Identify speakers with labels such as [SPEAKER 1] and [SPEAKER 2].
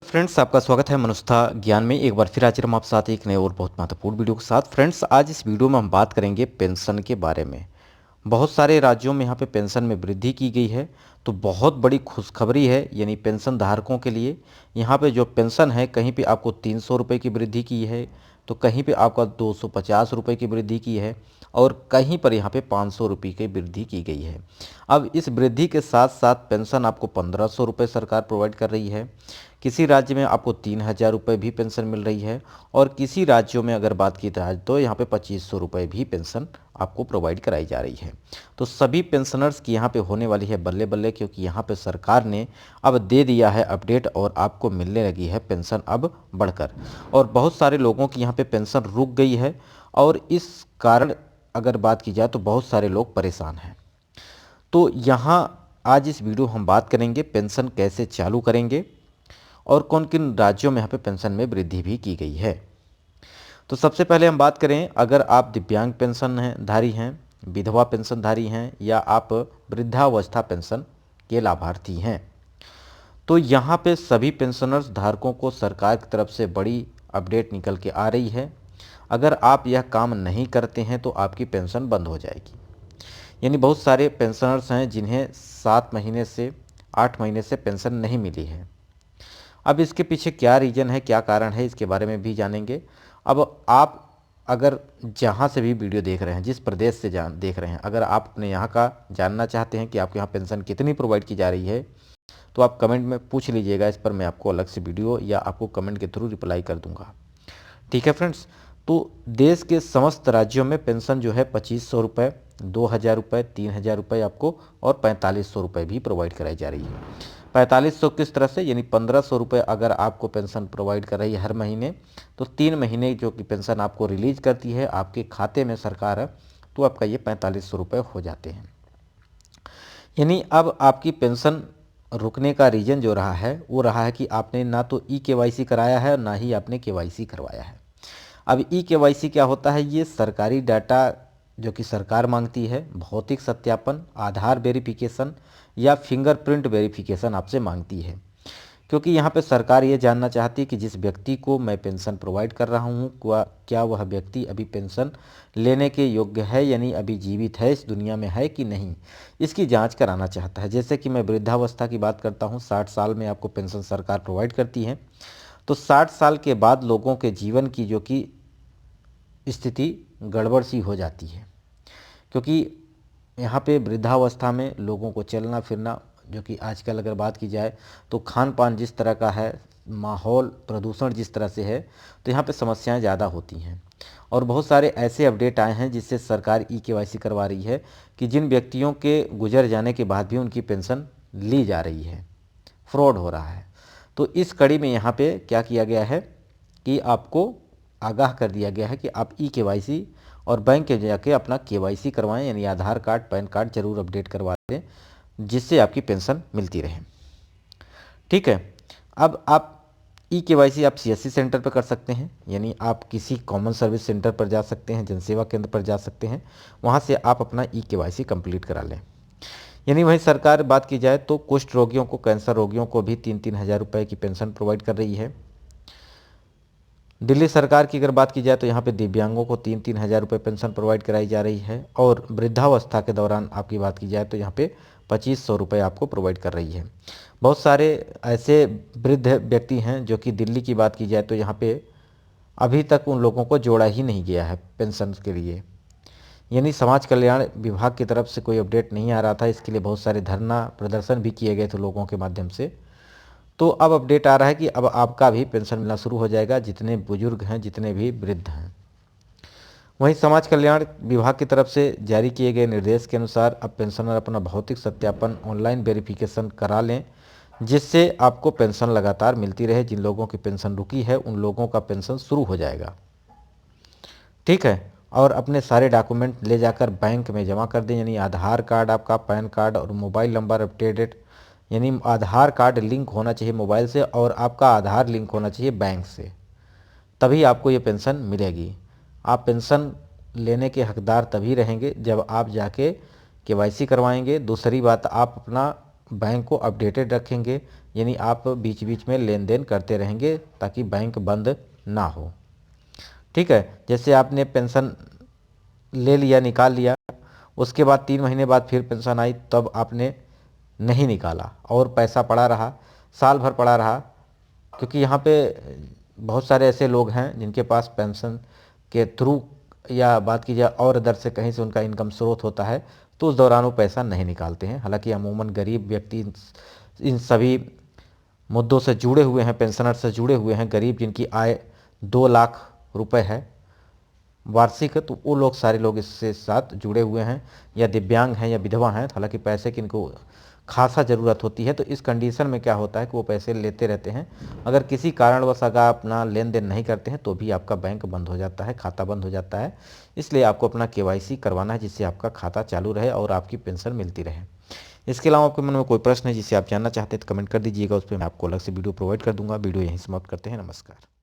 [SPEAKER 1] Friends, आपका स्वागत है मनुष्यता ज्ञान में। एक बार फिर हाजिर हम आप साथ एक नए और बहुत महत्वपूर्ण वीडियो के साथ। फ्रेंड्स, आज इस वीडियो में हम बात करेंगे पेंशन के बारे में। बहुत सारे राज्यों में यहाँ पे पेंशन में वृद्धि की गई है, तो बहुत बड़ी खुशखबरी है यानी पेंशन धारकों के लिए। यहाँ पे जो पेंशन है, कहीं पे आपको 300 रुपये की वृद्धि की है, तो कहीं पे आपका 250 रुपये की वृद्धि की है, और कहीं पर यहाँ पे 500 रुपये की वृद्धि की गई है। अब इस वृद्धि के साथ साथ पेंशन आपको 1500 रुपये सरकार प्रोवाइड कर रही है। किसी राज्य में आपको 3000 रुपये भी पेंशन मिल रही है, और किसी राज्यों में अगर बात की जाए तो यहाँ पे 2500 रुपये भी पेंशन आपको प्रोवाइड कराई जा रही है। तो सभी पेंशनर्स की यहाँ पे होने वाली है बल्ले बल्ले, क्योंकि यहाँ पे सरकार ने अब दे दिया है अपडेट और आपको मिलने लगी है पेंशन अब बढ़कर। और बहुत सारे लोगों की यहाँ पे पेंशन रुक गई है, और इस कारण अगर बात की जाए तो बहुत सारे लोग परेशान हैं। तो यहाँ आज इस वीडियो हम बात करेंगे पेंशन कैसे चालू करेंगे, और कौन किन राज्यों में यहाँ पे पेंशन में वृद्धि भी की गई है। तो सबसे पहले हम बात करें, अगर आप दिव्यांग पेंशन धारी हैं, विधवा पेंशनधारी हैं, या आप वृद्धावस्था पेंशन के लाभार्थी हैं, तो यहाँ पे सभी पेंशनर्स धारकों को सरकार की तरफ से बड़ी अपडेट निकल के आ रही है। अगर आप यह काम नहीं करते हैं तो आपकी पेंशन बंद हो जाएगी। यानी बहुत सारे पेंशनर्स हैं जिन्हें 7 महीने से 8 महीने से पेंशन नहीं मिली है। अब इसके पीछे क्या रीज़न है, क्या कारण है, इसके बारे में भी जानेंगे। अब आप अगर जहाँ से भी वीडियो देख रहे हैं, जिस प्रदेश से देख रहे हैं, अगर आप अपने यहाँ का जानना चाहते हैं कि आपके यहाँ पेंशन कितनी प्रोवाइड की जा रही है, तो आप कमेंट में पूछ लीजिएगा। इस पर मैं आपको अलग से वीडियो या आपको कमेंट के थ्रू रिप्लाई कर दूंगा। ठीक है फ्रेंड्स, तो देश के समस्त राज्यों में पेंशन जो है 2500 रुपये, 2000 रुपये, 3000 रुपये आपको, और 4500 रुपये भी प्रोवाइड कराई जा रही है। 4500 किस तरह से, यानी 1500 रुपये अगर आपको पेंशन प्रोवाइड कर रही है हर महीने, तो 3 महीने जो कि पेंशन आपको रिलीज करती है आपके खाते में सरकार, तो आपका ये 4500 रुपये हो जाते हैं। यानी अब आपकी पेंशन रुकने का रीज़न जो रहा है वो रहा है कि आपने ना तो KYC कराया है और ना ही आपने KYC करवाया है। अब KYC क्या होता है, ये सरकारी डाटा जो कि सरकार मांगती है, भौतिक सत्यापन, आधार वेरिफिकेशन या फिंगरप्रिंट वेरिफिकेशन आपसे मांगती है। क्योंकि यहाँ पे सरकार ये जानना चाहती है कि जिस व्यक्ति को मैं पेंशन प्रोवाइड कर रहा हूँ, क्या वह व्यक्ति अभी पेंशन लेने के योग्य है, यानी अभी जीवित है, इस दुनिया में है कि नहीं, इसकी जांच कराना चाहता है। जैसे कि मैं वृद्धावस्था की बात करता हूँ, 60 साल में आपको पेंशन सरकार प्रोवाइड करती है। तो 60 साल के बाद लोगों के जीवन की जो कि स्थिति गड़बड़ सी हो जाती है, क्योंकि यहाँ पे वृद्धावस्था में लोगों को चलना फिरना, जो कि आजकल अगर बात की जाए तो खान पान जिस तरह का है, माहौल प्रदूषण जिस तरह से है, तो यहाँ पे समस्याएं ज़्यादा होती हैं। और बहुत सारे ऐसे अपडेट आए हैं जिससे सरकार KYC करवा रही है कि जिन व्यक्तियों के गुजर जाने के बाद भी उनकी पेंशन ली जा रही है, फ्रॉड हो रहा है। तो इस कड़ी में यहाँ पे क्या किया गया है कि आपको आगाह कर दिया गया है कि आप KYC और बैंक के जाके अपना KYC करवाएं, यानी आधार कार्ड, पैन कार्ड जरूर अपडेट करवा दें, जिससे आपकी पेंशन मिलती रहे। ठीक है, अब आप KYC आप CSC सेंटर पर कर सकते हैं, यानी आप किसी कॉमन सर्विस सेंटर पर जा सकते हैं, जनसेवा केंद्र पर जा सकते हैं, वहाँ से आप अपना KYC कंप्लीट करा लें। यानी वहीं सरकार बात की जाए तो कुष्ठ रोगियों को, कैंसर रोगियों को भी 3-3 हज़ार रुपये की पेंशन प्रोवाइड कर रही है। दिल्ली सरकार की अगर बात की जाए तो यहाँ पे दिव्यांगों को 3-3 हज़ार रुपये पेंशन प्रोवाइड कराई जा रही है, और वृद्धावस्था के दौरान आपकी बात की जाए तो यहाँ पे 2500 रुपये आपको प्रोवाइड कर रही है। बहुत सारे ऐसे वृद्ध व्यक्ति हैं जो कि दिल्ली की बात की जाए तो यहाँ पे अभी तक उन लोगों को जोड़ा ही नहीं गया है पेंशन के लिए, यानी समाज कल्याण विभाग की तरफ से कोई अपडेट नहीं आ रहा था। इसके लिए बहुत सारे धरना प्रदर्शन भी किए गए थे लोगों के माध्यम से। तो अब अपडेट आ रहा है कि अब आपका भी पेंशन मिलना शुरू हो जाएगा, जितने बुजुर्ग हैं, जितने भी वृद्ध हैं। वहीं समाज कल्याण विभाग की तरफ से जारी किए गए निर्देश के अनुसार अब पेंशनर अपना भौतिक सत्यापन ऑनलाइन वेरिफिकेशन करा लें, जिससे आपको पेंशन लगातार मिलती रहे। जिन लोगों की पेंशन रुकी है उन लोगों का पेंशन शुरू हो जाएगा। ठीक है, और अपने सारे डॉक्यूमेंट ले जाकर बैंक में जमा कर दें, यानी आधार कार्ड आपका, पैन कार्ड और मोबाइल नंबर अपडेटेड, यानी आधार कार्ड लिंक होना चाहिए मोबाइल से, और आपका आधार लिंक होना चाहिए बैंक से, तभी आपको ये पेंशन मिलेगी। आप पेंशन लेने के हकदार तभी रहेंगे जब आप जाके KYC करवाएंगे। दूसरी बात, आप अपना बैंक को अपडेटेड रखेंगे, यानी आप बीच बीच में लेन देन करते रहेंगे ताकि बैंक बंद ना हो। ठीक है, जैसे आपने पेंशन ले लिया, निकाल लिया, उसके बाद 3 महीने बाद फिर पेंशन आई, तब आपने नहीं निकाला और पैसा पड़ा रहा, साल भर पड़ा रहा, क्योंकि यहाँ पे बहुत सारे ऐसे लोग हैं जिनके पास पेंशन के थ्रू या बात की जाए और अदर से कहीं से उनका इनकम स्रोत होता है, तो उस दौरान वो पैसा नहीं निकालते हैं। हालांकि अमूमन गरीब व्यक्ति इन सभी मुद्दों से जुड़े हुए हैं, पेंशनर से जुड़े हुए हैं। गरीब जिनकी आय 2 लाख रुपए है वार्षिक, तो वो लोग, सारे लोग इससे साथ जुड़े हुए हैं, या दिव्यांग हैं या विधवा हैं। हालांकि पैसे की इनको खासा ज़रूरत होती है, तो इस कंडीशन में क्या होता है कि वो पैसे लेते रहते हैं। अगर किसी कारणवश अगर आप अपना लेन देन नहीं करते हैं तो भी आपका बैंक बंद हो जाता है, खाता बंद हो जाता है। इसलिए आपको अपना KYC करवाना है, जिससे आपका खाता चालू रहे और आपकी पेंशन मिलती रहे। इसके अलावा आपके मन में कोई प्रश्न है जिसे आप जानना चाहते हैं तो कमेंट कर दीजिएगा, उस पर मैं आपको अलग से वीडियो प्रोवाइड कर दूंगा। वीडियो यहीं समाप्त करते हैं। नमस्कार।